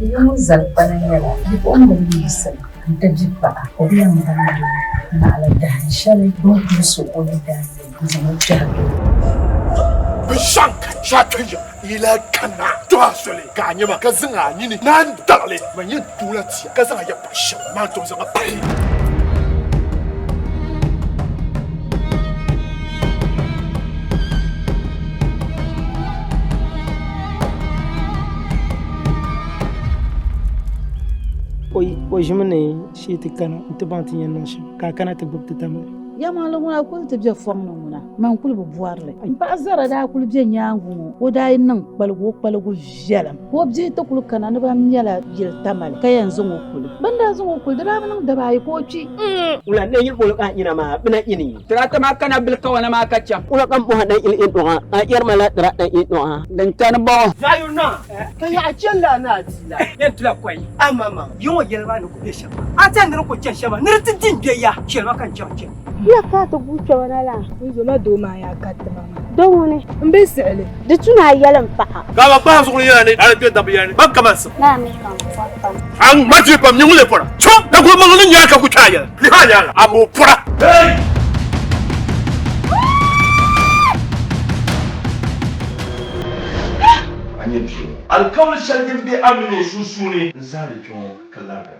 Yung zalpanangala, di ko ang malisan. Ang tajipa, o biyang dahil naaladahan siya rin kung gusto ko na dahil sa magjago. Bishanka, Shatuya, ila kana, Twasuli, Kanyama, Kazanga, Nini, Nandale, when you do that, Kazaya Pasha, Mantos of a Pay. Oi, jumene, shi tikana, ntabanti yanashi, kakana tabukti tamale. Ya malam na kul ta je fong no muna man kul bu buarle ba zara da kul je nyangu o da yin nan balgo jelam ko je ta kul kana na ba nyala jil tamal kayan zungo kul banda zungo kul da nan da bai ko ci ula ne yil bol ka ina ma bina ini trata ma kana bil ka wana ma kacha ula kan bu hadan il in doha a yar mala tra dan in doha dan tan ba zayuna kai a jalla na dila yan tula kwai amama yunwa yelma ne ku be shaba a tan ne ko chen shaba ne tin biya shelma kan chen ya ka ta buce wani la. Wizo ma doma ya katta mama. Don wani. In bai sa'ale. Da tuna yalan fa'a. Kama ba su yana ne a da bayani ban kamar su. Na mi kan fata. An maji pam ni mule fora. Cho da ko mun ya ka ku taya. Li ha ya amu fora. Hey! Anyi alkawli shangin bi amino susu ne. Zali jon kalaga.